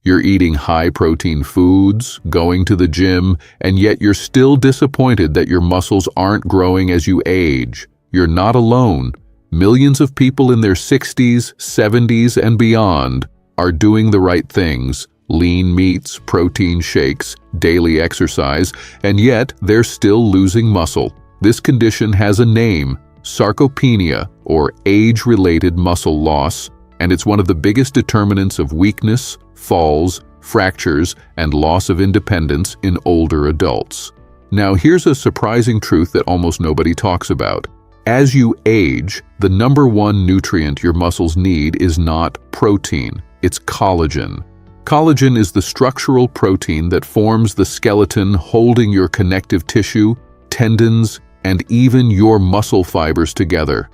You're eating high-protein foods, going to the gym, and yet you're still disappointed that your muscles aren't growing as you age. You're not alone. Millions of people in their 60s, 70s, and beyond are doing the right things: lean meats, protein shakes, daily exercise, and yet they're still losing muscle. This condition has a name: sarcopenia, or age-related muscle loss, and it's one of the biggest determinants of weakness, falls, fractures, and loss of independence in older adults. Now, here's a surprising truth that almost nobody talks about. As you age, the number one nutrient your muscles need is not protein, it's collagen. Collagen is the structural protein that forms the skeleton holding your connective tissue, tendons, and even your muscle fibers together.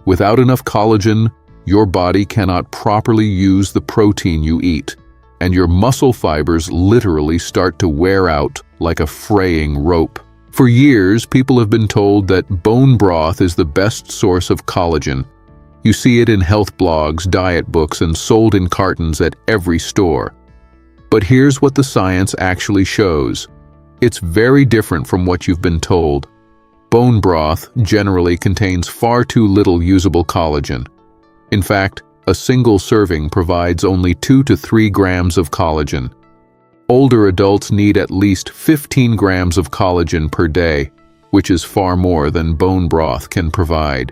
Without enough collagen, your body cannot properly use the protein you eat, and your muscle fibers literally start to wear out like a fraying rope. For years, people have been told that bone broth is the best source of collagen. You see it in health blogs, diet books, and sold in cartons at every store. But here's what the science actually shows. It's very different from what you've been told. Bone broth generally contains far too little usable collagen. In fact, a single serving provides only 2 to 3 grams of collagen. Older adults need at least 15 grams of collagen per day, which is far more than bone broth can provide.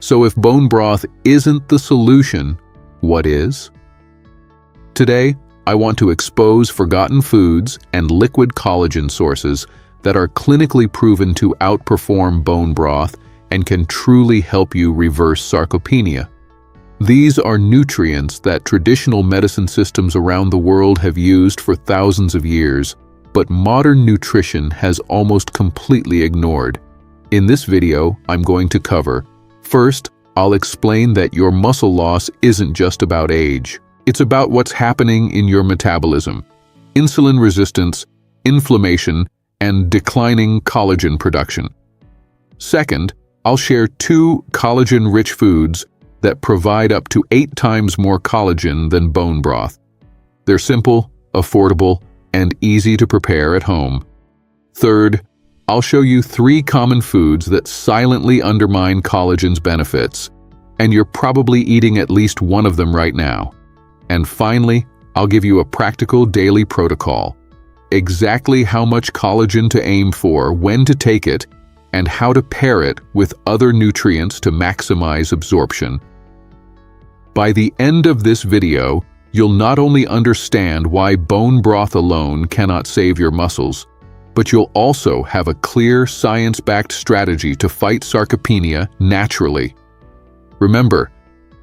So if bone broth isn't the solution, what is? Today, I want to expose forgotten foods and liquid collagen sources that are clinically proven to outperform bone broth and can truly help you reverse sarcopenia. These are nutrients that traditional medicine systems around the world have used for thousands of years, but modern nutrition has almost completely ignored. In this video, I'm going to cover: first, I'll explain that your muscle loss isn't just about age. It's about what's happening in your metabolism: insulin resistance, inflammation, and declining collagen production. Second, I'll share 2 collagen-rich foods that provide up to 8 times more collagen than bone broth. They're simple, affordable, and easy to prepare at home. Third, I'll show you 3 common foods that silently undermine collagen's benefits, and you're probably eating at least one of them right now. And finally, I'll give you a practical daily protocol: exactly how much collagen to aim for, when to take it, and how to pair it with other nutrients to maximize absorption. By the end of this video, you'll not only understand why bone broth alone cannot save your muscles, but you'll also have a clear, science-backed strategy to fight sarcopenia naturally. Remember,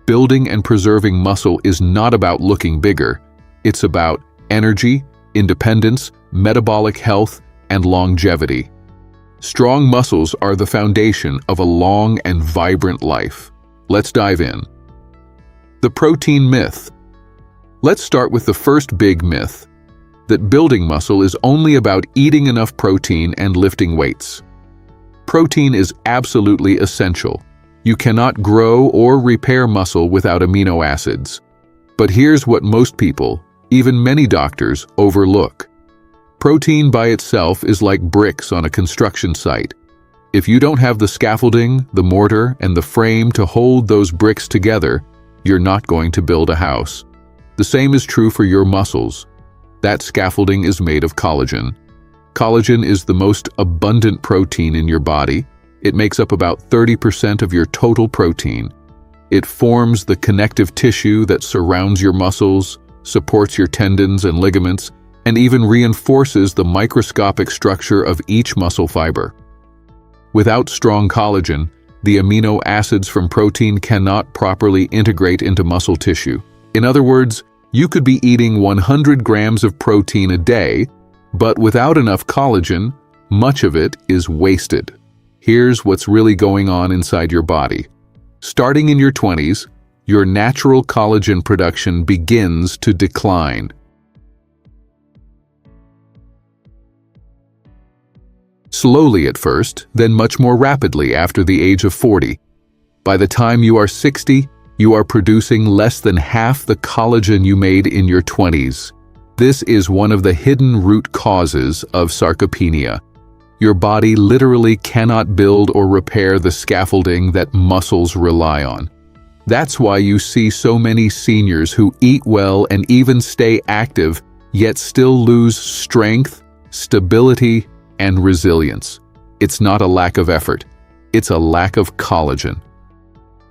building and preserving muscle is not about looking bigger. It's about energy, independence, metabolic health, and longevity. Strong muscles are the foundation of a long and vibrant life. Let's dive in. The protein myth. Let's start with the first big myth: that building muscle is only about eating enough protein and lifting weights. Protein is absolutely essential. You cannot grow or repair muscle without amino acids. But here's what most people, even many doctors, overlook. Protein by itself is like bricks on a construction site. If you don't have the scaffolding, the mortar, and the frame to hold those bricks together, you're not going to build a house. The same is true for your muscles. That scaffolding is made of collagen. Collagen is the most abundant protein in your body. It makes up about 30% of your total protein. It forms the connective tissue that surrounds your muscles, supports your tendons and ligaments, and even reinforces the microscopic structure of each muscle fiber. Without strong collagen, the amino acids from protein cannot properly integrate into muscle tissue. In other words, you could be eating 100 grams of protein a day, but without enough collagen, much of it is wasted. Here's what's really going on inside your body. Starting in your 20s, your natural collagen production begins to decline. Slowly at first, then much more rapidly after the age of 40. By the time you are 60, you are producing less than half the collagen you made in your 20s. This is one of the hidden root causes of sarcopenia. Your body literally cannot build or repair the scaffolding that muscles rely on. That's why you see so many seniors who eat well and even stay active, yet still lose strength, stability, and resilience. It's not a lack of effort. It's a lack of collagen.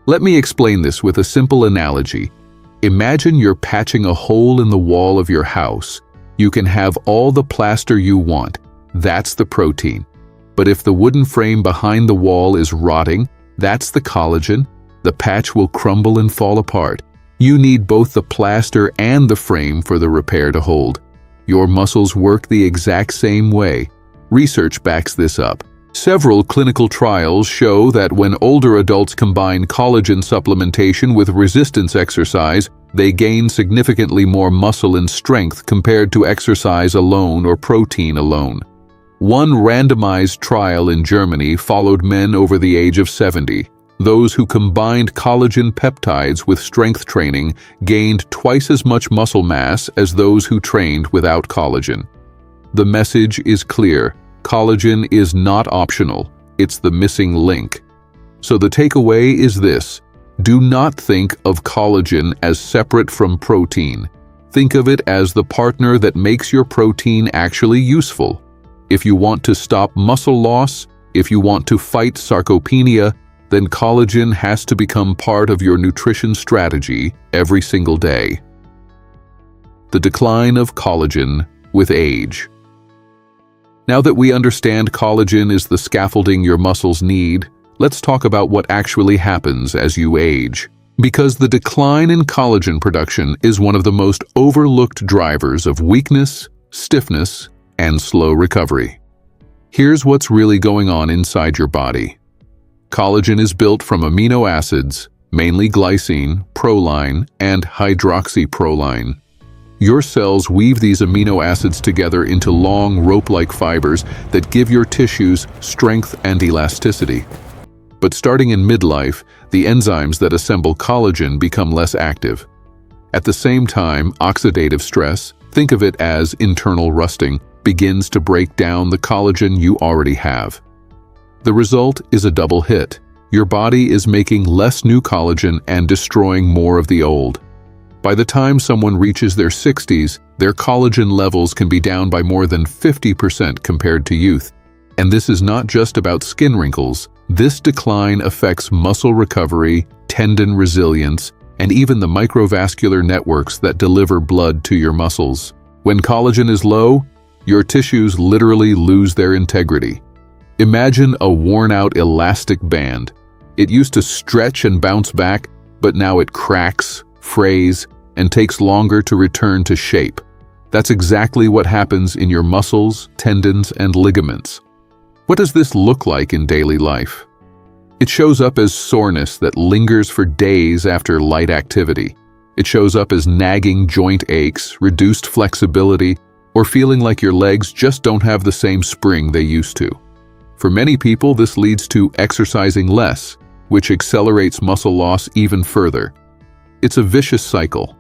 Let me explain this with a simple analogy. Imagine you're patching a hole in the wall of your house. You can have all the plaster you want. That's the protein. But if the wooden frame behind the wall is rotting, that's the collagen. The patch will crumble and fall apart. You need both the plaster and the frame for the repair to hold. Your muscles work the exact same way. Research backs this up. Several clinical trials show that when older adults combine collagen supplementation with resistance exercise, they gain significantly more muscle and strength compared to exercise alone or protein alone. One randomized trial in Germany followed men over the age of 70. Those who combined collagen peptides with strength training gained twice as much muscle mass as those who trained without collagen. The message is clear. Collagen is not optional. It's the missing link. So the takeaway is this. Do not think of collagen as separate from protein. Think of it as the partner that makes your protein actually useful. If you want to stop muscle loss, if you want to fight sarcopenia, then collagen has to become part of your nutrition strategy every single day. The decline of collagen with age. Now that we understand collagen is the scaffolding your muscles need, let's talk about what actually happens as you age. Because the decline in collagen production is one of the most overlooked drivers of weakness, stiffness, and slow recovery. Here's what's really going on inside your body. Collagen is built from amino acids, mainly glycine, proline, and hydroxyproline. Your cells weave these amino acids together into long rope-like fibers that give your tissues strength and elasticity. But starting in midlife, the enzymes that assemble collagen become less active. At the same time, oxidative stress, think of it as internal rusting, begins to break down the collagen you already have. The result is a double hit. Your body is making less new collagen and destroying more of the old. By the time someone reaches their 60s, their collagen levels can be down by more than 50% compared to youth. And this is not just about skin wrinkles. This decline affects muscle recovery, tendon resilience, and even the microvascular networks that deliver blood to your muscles. When collagen is low, your tissues literally lose their integrity. Imagine a worn-out elastic band. It used to stretch and bounce back, but now it cracks, frays, and takes longer to return to shape. That's exactly what happens in your muscles, tendons, and ligaments. What does this look like in daily life? It shows up as soreness that lingers for days after light activity. It shows up as nagging joint aches, reduced flexibility, or feeling like your legs just don't have the same spring they used to. For many people, this leads to exercising less, which accelerates muscle loss even further. It's a vicious cycle.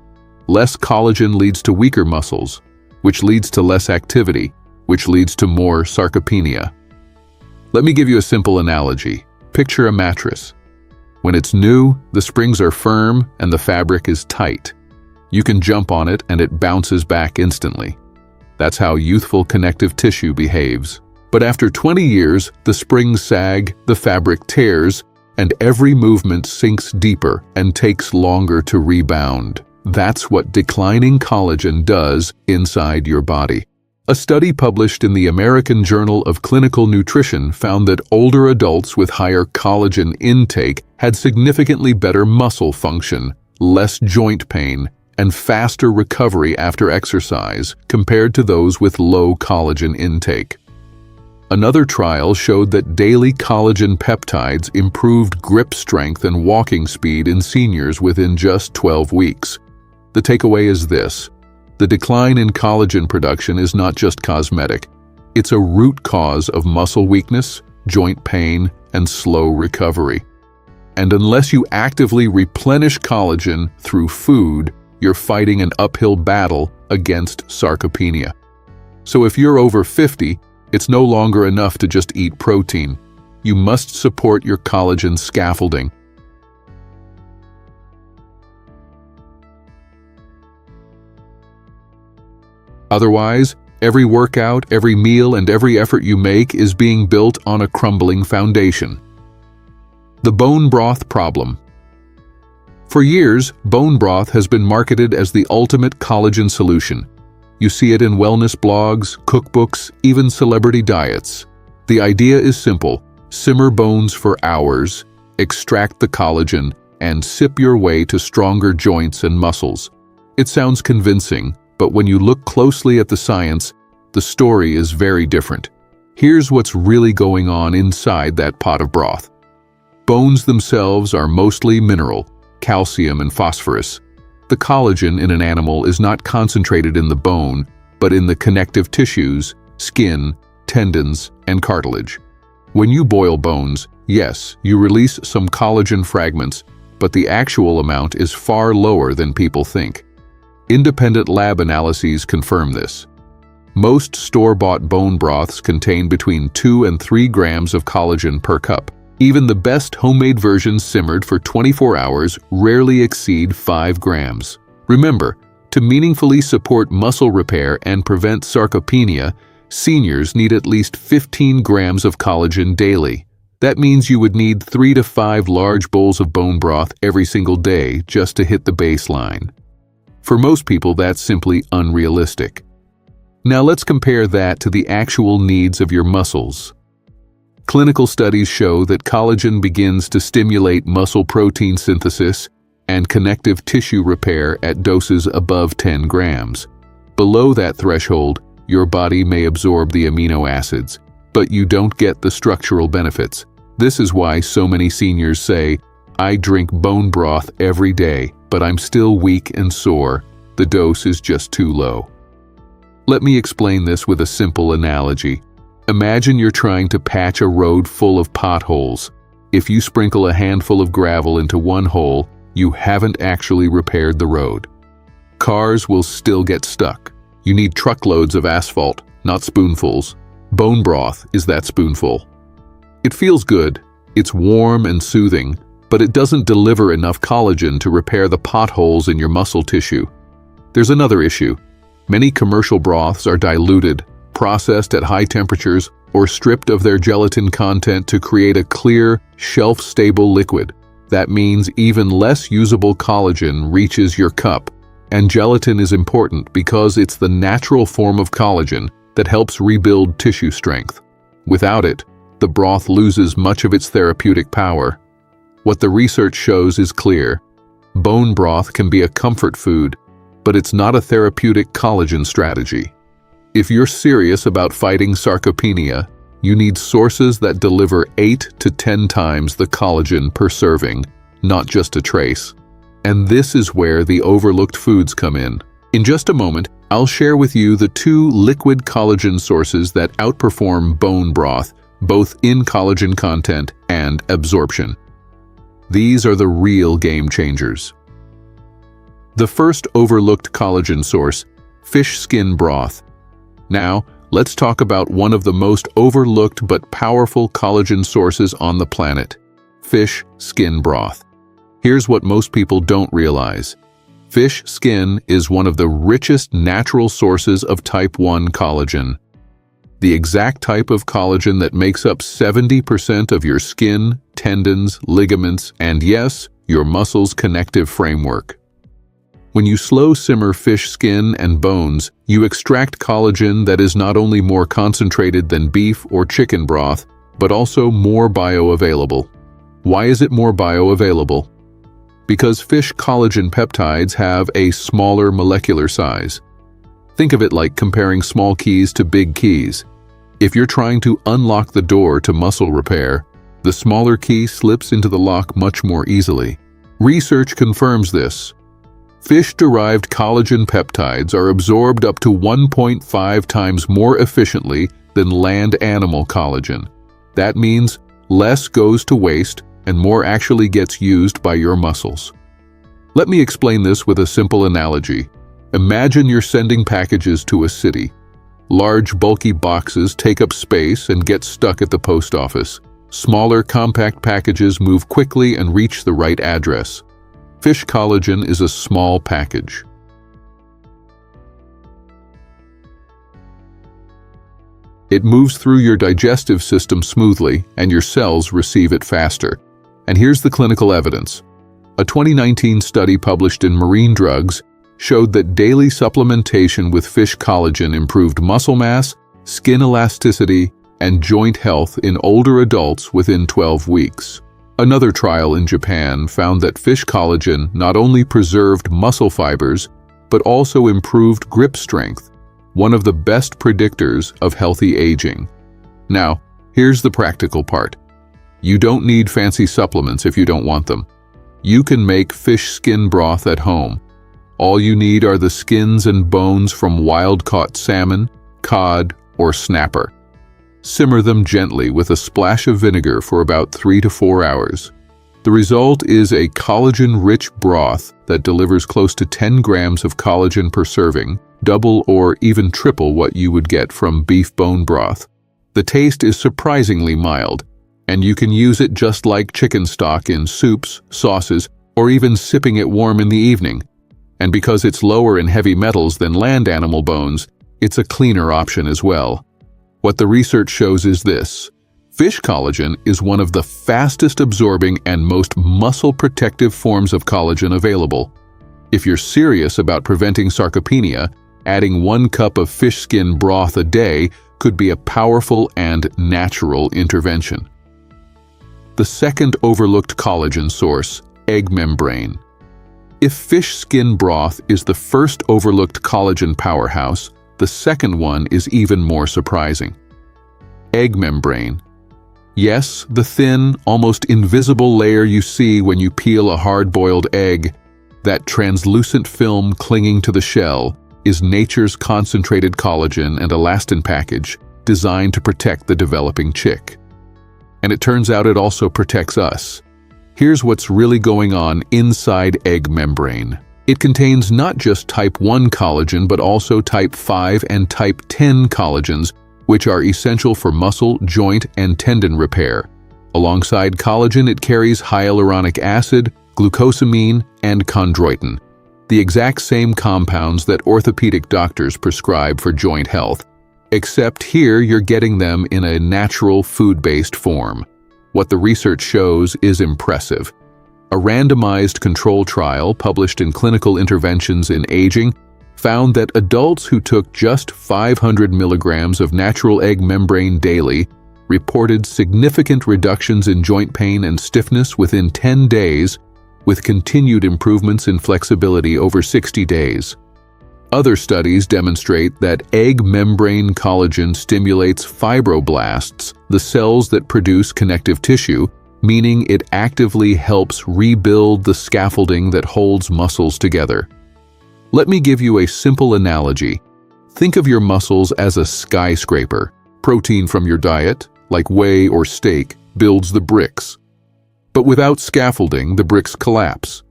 Less collagen leads to weaker muscles, which leads to less activity, which leads to more sarcopenia. Let me give you a simple analogy. Picture a mattress. When it's new, the springs are firm and the fabric is tight. You can jump on it and it bounces back instantly. That's how youthful connective tissue behaves. But after 20 years, the springs sag, the fabric tears, and every movement sinks deeper and takes longer to rebound. That's what declining collagen does inside your body. A study published in the American Journal of Clinical Nutrition found that older adults with higher collagen intake had significantly better muscle function, less joint pain, and faster recovery after exercise compared to those with low collagen intake. Another trial showed that daily collagen peptides improved grip strength and walking speed in seniors within just 12 weeks. The takeaway is this: the decline in collagen production is not just cosmetic. It's a root cause of muscle weakness, joint pain, and slow recovery. And unless you actively replenish collagen through food, you're fighting an uphill battle against sarcopenia. So if you're over 50, it's no longer enough to just eat protein. You must support your collagen scaffolding. Otherwise, every workout, every meal, and every effort you make is being built on a crumbling foundation. The bone broth problem. For years, bone broth has been marketed as the ultimate collagen solution. You see it in wellness blogs, cookbooks, even celebrity diets. The idea is simple: simmer bones for hours, extract the collagen, and sip your way to stronger joints and muscles. It sounds convincing, but when you look closely at the science, the story is very different. Here's what's really going on inside that pot of broth. Bones themselves are mostly mineral, calcium and phosphorus. The collagen in an animal is not concentrated in the bone, but in the connective tissues, skin, tendons, and cartilage. When you boil bones, yes, you release some collagen fragments, but the actual amount is far lower than people think. Independent lab analyses confirm this. Most store-bought bone broths contain between 2 and 3 grams of collagen per cup. Even the best homemade versions simmered for 24 hours rarely exceed 5 grams. Remember, to meaningfully support muscle repair and prevent sarcopenia, seniors need at least 15 grams of collagen daily. That means you would need 3 to 5 large bowls of bone broth every single day just to hit the baseline. For most people, that's simply unrealistic. Now let's compare that to the actual needs of your muscles. Clinical studies show that collagen begins to stimulate muscle protein synthesis and connective tissue repair at doses above 10 grams. Below that threshold, your body may absorb the amino acids, but you don't get the structural benefits. This is why so many seniors say, "I drink bone broth every day, but I'm still weak and sore. The dose is just too low." Let me explain this with a simple analogy. Imagine you're trying to patch a road full of potholes. If you sprinkle a handful of gravel into one hole, you haven't actually repaired the road. Cars will still get stuck. You need truckloads of asphalt, not spoonfuls. Bone broth is that spoonful. It feels good, it's warm and soothing, but it doesn't deliver enough collagen to repair the potholes in your muscle tissue. There's another issue. Many commercial broths are diluted, processed at high temperatures, or stripped of their gelatin content to create a clear, shelf-stable liquid. That means even less usable collagen reaches your cup. And gelatin is important because it's the natural form of collagen that helps rebuild tissue strength. Without it, the broth loses much of its therapeutic power. What the research shows is clear. Bone broth can be a comfort food, but it's not a therapeutic collagen strategy. If you're serious about fighting sarcopenia, you need sources that deliver 8 to 10 times the collagen per serving, not just a trace. And this is where the overlooked foods come in. In just a moment, I'll share with you the 2 liquid collagen sources that outperform bone broth, both in collagen content and absorption. These are the real game changers. The first overlooked collagen source, fish skin broth. Now, let's talk about one of the most overlooked but powerful collagen sources on the planet, fish skin broth. Here's what most people don't realize. Fish skin is one of the richest natural sources of type 1 collagen. The exact type of collagen that makes up 70% of your skin, tendons, ligaments, and yes, your muscles' connective framework. When you slow simmer fish skin and bones, you extract collagen that is not only more concentrated than beef or chicken broth, but also more bioavailable. Why is it more bioavailable? Because fish collagen peptides have a smaller molecular size. Think of it like comparing small keys to big keys. If you're trying to unlock the door to muscle repair, the smaller key slips into the lock much more easily. Research confirms this. Fish-derived collagen peptides are absorbed up to 1.5 times more efficiently than land animal collagen. That means less goes to waste, and more actually gets used by your muscles. Let me explain this with a simple analogy. Imagine you're sending packages to a city. Large, bulky boxes take up space and get stuck at the post office. Smaller, compact packages move quickly and reach the right address. Fish collagen is a small package. It moves through your digestive system smoothly, and your cells receive it faster. And here's the clinical evidence. A 2019 study published in Marine Drugs showed that daily supplementation with fish collagen improved muscle mass, skin elasticity, and joint health in older adults within 12 weeks. Another trial in Japan found that fish collagen not only preserved muscle fibers, but also improved grip strength, one of the best predictors of healthy aging. Now, here's the practical part. You don't need fancy supplements if you don't want them. You can make fish skin broth at home. All you need are the skins and bones from wild-caught salmon, cod, or snapper. Simmer them gently with a splash of vinegar for about 3 to 4 hours. The result is a collagen-rich broth that delivers close to 10 grams of collagen per serving, double or even triple what you would get from beef bone broth. The taste is surprisingly mild, and you can use it just like chicken stock in soups, sauces, or even sipping it warm in the evening. And because it's lower in heavy metals than land animal bones, it's a cleaner option as well. What the research shows is this. Fish collagen is one of the fastest absorbing and most muscle-protective forms of collagen available. If you're serious about preventing sarcopenia, adding 1 cup of fish skin broth a day could be a powerful and natural intervention. The second overlooked collagen source, egg membrane. If fish skin broth is the first overlooked collagen powerhouse, the second one is even more surprising. Egg membrane. Yes, the thin, almost invisible layer you see when you peel a hard-boiled egg, that translucent film clinging to the shell, is nature's concentrated collagen and elastin package designed to protect the developing chick. And it turns out it also protects us. Here's what's really going on inside egg membrane. It contains not just type 1 collagen but also type 5 and type 10 collagens, which are essential for muscle, joint, and tendon repair. Alongside collagen, it carries hyaluronic acid, glucosamine, and chondroitin, the exact same compounds that orthopedic doctors prescribe for joint health. Except here you're getting them in a natural food-based form. What the research shows is impressive. A randomized control trial published in Clinical Interventions in Aging found that adults who took just 500 milligrams of natural egg membrane daily reported significant reductions in joint pain and stiffness within 10 days, with continued improvements in flexibility over 60 days. Other studies demonstrate that egg membrane collagen stimulates fibroblasts, the cells that produce connective tissue, meaning it actively helps rebuild the scaffolding that holds muscles together. Let me give you a simple analogy. Think of your muscles as a skyscraper. Protein from your diet, like whey or steak, builds the bricks. But without scaffolding, the bricks collapse.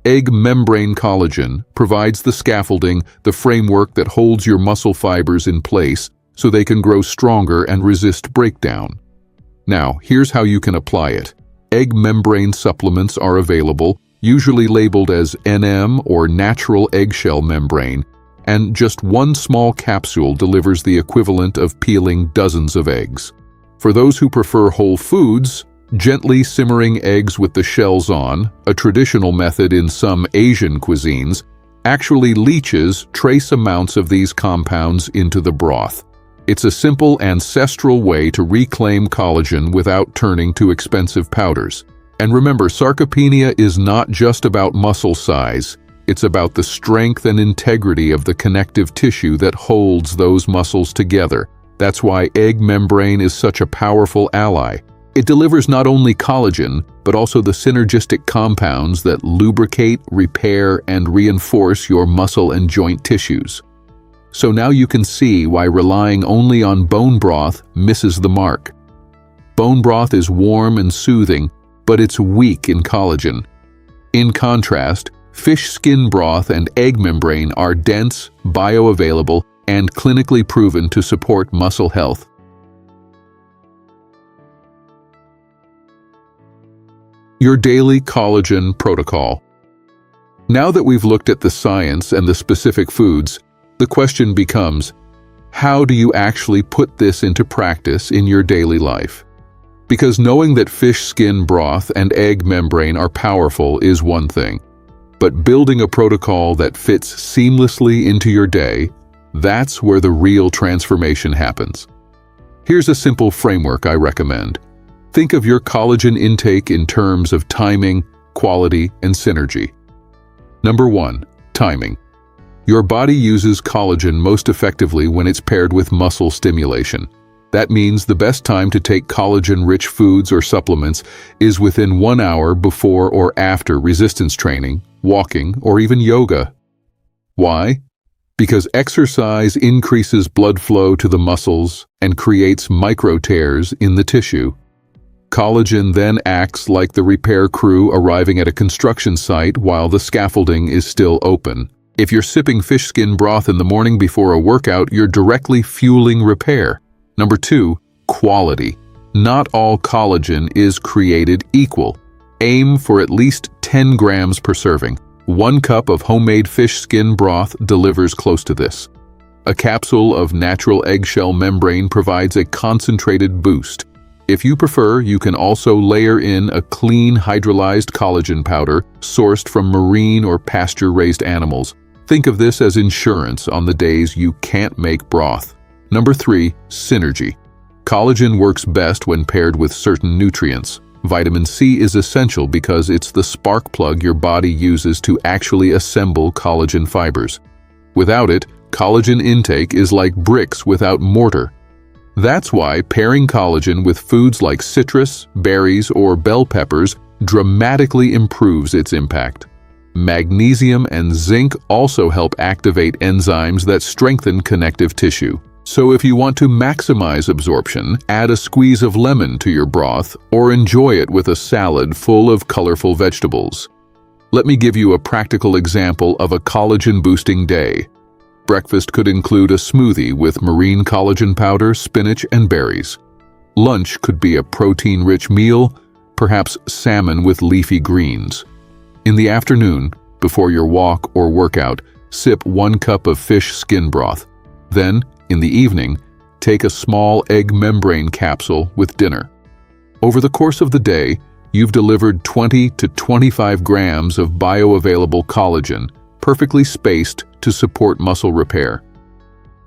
Egg membrane collagen provides the scaffolding, the framework that holds your muscle fibers in place so they can grow stronger and resist breakdown. Now, here's how you can apply it. Egg membrane supplements are available, usually labeled as NM or natural eggshell membrane, and just 1 small capsule delivers the equivalent of peeling dozens of eggs. For those who prefer whole foods, gently simmering eggs with the shells on, a traditional method in some Asian cuisines, actually leaches trace amounts of these compounds into the broth. It's a simple, ancestral way to reclaim collagen without turning to expensive powders. And remember, sarcopenia is not just about muscle size. It's about the strength and integrity of the connective tissue that holds those muscles together. That's why egg membrane is such a powerful ally. It delivers not only collagen, but also the synergistic compounds that lubricate, repair, and reinforce your muscle and joint tissues. So now you can see why relying only on bone broth misses the mark. Bone broth is warm and soothing, but it's weak in collagen. In contrast, fish skin broth and egg membrane are dense, bioavailable, and clinically proven to support muscle health. Your daily collagen protocol. Now that we've looked at the science and the specific foods, the question becomes, how do you actually put this into practice in your daily life? Because knowing that fish skin broth and egg membrane are powerful is one thing, but building a protocol that fits seamlessly into your day, that's where the real transformation happens. Here's a simple framework I recommend. Think of your collagen intake in terms of timing, quality, and synergy. Number 1, timing. Your body uses collagen most effectively when it's paired with muscle stimulation. That means the best time to take collagen-rich foods or supplements is within 1 hour before or after resistance training, walking, or even yoga. Why? Because exercise increases blood flow to the muscles and creates micro tears in the tissue. Collagen then acts like the repair crew arriving at a construction site while the scaffolding is still open. If you're sipping fish skin broth in the morning before a workout, you're directly fueling repair. Number 2, quality. Not all collagen is created equal. Aim for at least 10 grams per serving. 1 cup of homemade fish skin broth delivers close to this. A capsule of natural eggshell membrane provides a concentrated boost. If you prefer, you can also layer in a clean hydrolyzed collagen powder sourced from marine or pasture-raised animals. Think of this as insurance on the days you can't make broth. Number 3, synergy. Collagen works best when paired with certain nutrients. Vitamin C is essential because it's the spark plug your body uses to actually assemble collagen fibers. Without it, collagen intake is like bricks without mortar. That's why pairing collagen with foods like citrus, berries, or bell peppers dramatically improves its impact. Magnesium and zinc also help activate enzymes that strengthen connective tissue. So if you want to maximize absorption, add a squeeze of lemon to your broth or enjoy it with a salad full of colorful vegetables. Let me give you a practical example of a collagen-boosting day. Breakfast could include a smoothie with marine collagen powder, spinach, and berries. Lunch could be a protein-rich meal, perhaps salmon with leafy greens. In the afternoon, before your walk or workout, sip 1 cup of fish skin broth. Then, in the evening, take a small egg membrane capsule with dinner. Over the course of the day, you've delivered 20 to 25 grams of bioavailable collagen, perfectly spaced to support muscle repair.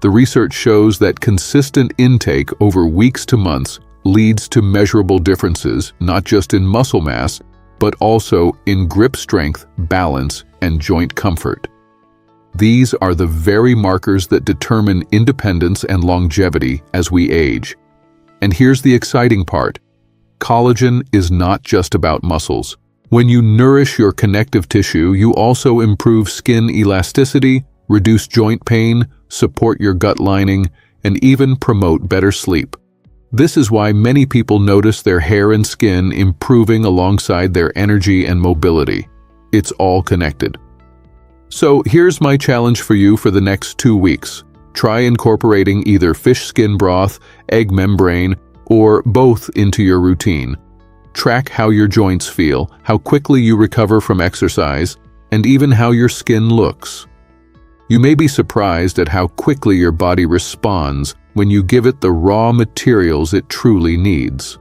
The research shows that consistent intake over weeks to months leads to measurable differences, not just in muscle mass, but also in grip strength, balance, and joint comfort. These are the very markers that determine independence and longevity as we age. And here's the exciting part. Collagen is not just about muscles. When you nourish your connective tissue, you also improve skin elasticity, reduce joint pain, support your gut lining, and even promote better sleep. This is why many people notice their hair and skin improving alongside their energy and mobility. It's all connected. So here's my challenge for you for the next 2 weeks. Try incorporating either fish skin broth, egg membrane, or both into your routine. Track how your joints feel, how quickly you recover from exercise, and even how your skin looks. You may be surprised at how quickly your body responds when you give it the raw materials it truly needs.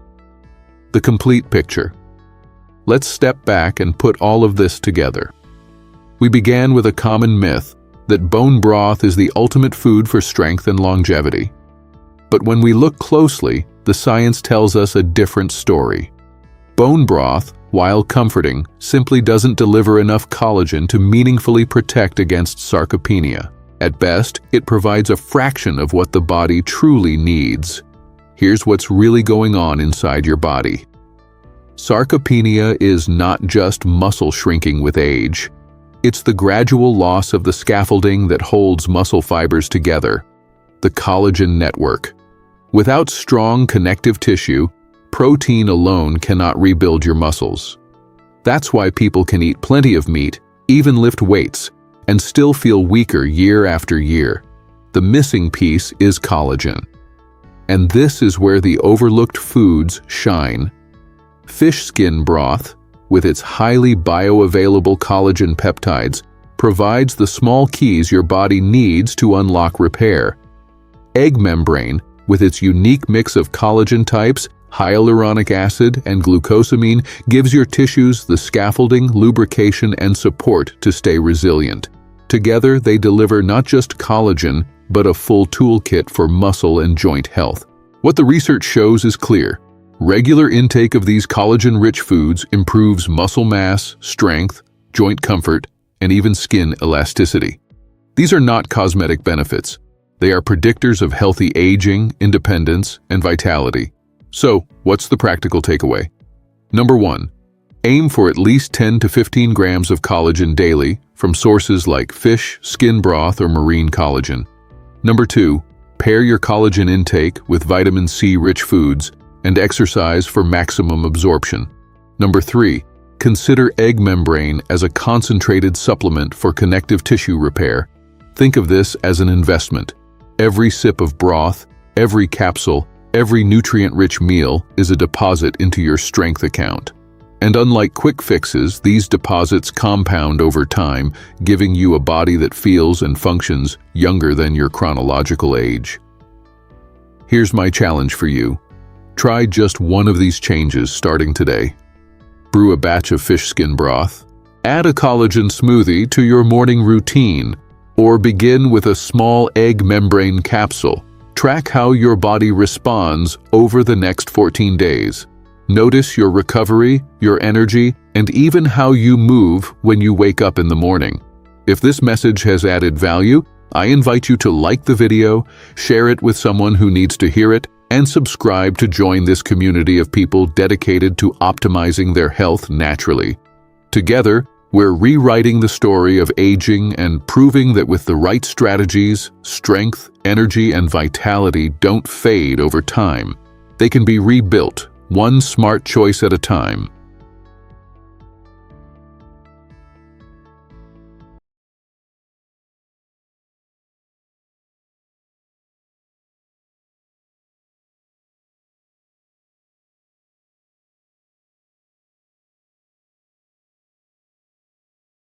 The complete picture. Let's step back and put all of this together. We began with a common myth that bone broth is the ultimate food for strength and longevity. But when we look closely, the science tells us a different story. Bone broth, while comforting, simply doesn't deliver enough collagen to meaningfully protect against sarcopenia. At best, it provides a fraction of what the body truly needs. Here's what's really going on inside your body. Sarcopenia is not just muscle shrinking with age. It's the gradual loss of the scaffolding that holds muscle fibers together, the collagen network. Without strong connective tissue, protein alone cannot rebuild your muscles. That's why people can eat plenty of meat, even lift weights, and still feel weaker year after year. The missing piece is collagen. And this is where the overlooked foods shine. Fish skin broth, with its highly bioavailable collagen peptides, provides the small keys your body needs to unlock repair. Egg membrane, with its unique mix of collagen types, hyaluronic acid, and glucosamine, gives your tissues the scaffolding, lubrication, and support to stay resilient. Together, they deliver not just collagen, but a full toolkit for muscle and joint health. What the research shows is clear. Regular intake of these collagen-rich foods improves muscle mass, strength, joint comfort, and even skin elasticity. These are not cosmetic benefits. They are predictors of healthy aging, independence, and vitality. So, what's the practical takeaway? Number 1. Aim for at least 10 to 15 grams of collagen daily from sources like fish, skin broth, or marine collagen. Number 2. Pair your collagen intake with vitamin C-rich foods and exercise for maximum absorption. Number 3. Consider egg membrane as a concentrated supplement for connective tissue repair. Think of this as an investment. Every sip of broth, every capsule, every nutrient-rich meal is a deposit into your strength account. And unlike quick fixes, these deposits compound over time, giving you a body that feels and functions younger than your chronological age. Here's my challenge for you. Try just one of these changes starting today. Brew a batch of fish skin broth. Add a collagen smoothie to your morning routine, or begin with a small egg membrane capsule. Track how your body responds over the next 14 days. Notice your recovery, your energy, and even how you move when you wake up in the morning. If this message has added value, I invite you to like the video, share it with someone who needs to hear it, and subscribe to join this community of people dedicated to optimizing their health naturally. Together, we're rewriting the story of aging and proving that with the right strategies, strength, energy, and vitality don't fade over time. They can be rebuilt, one smart choice at a time.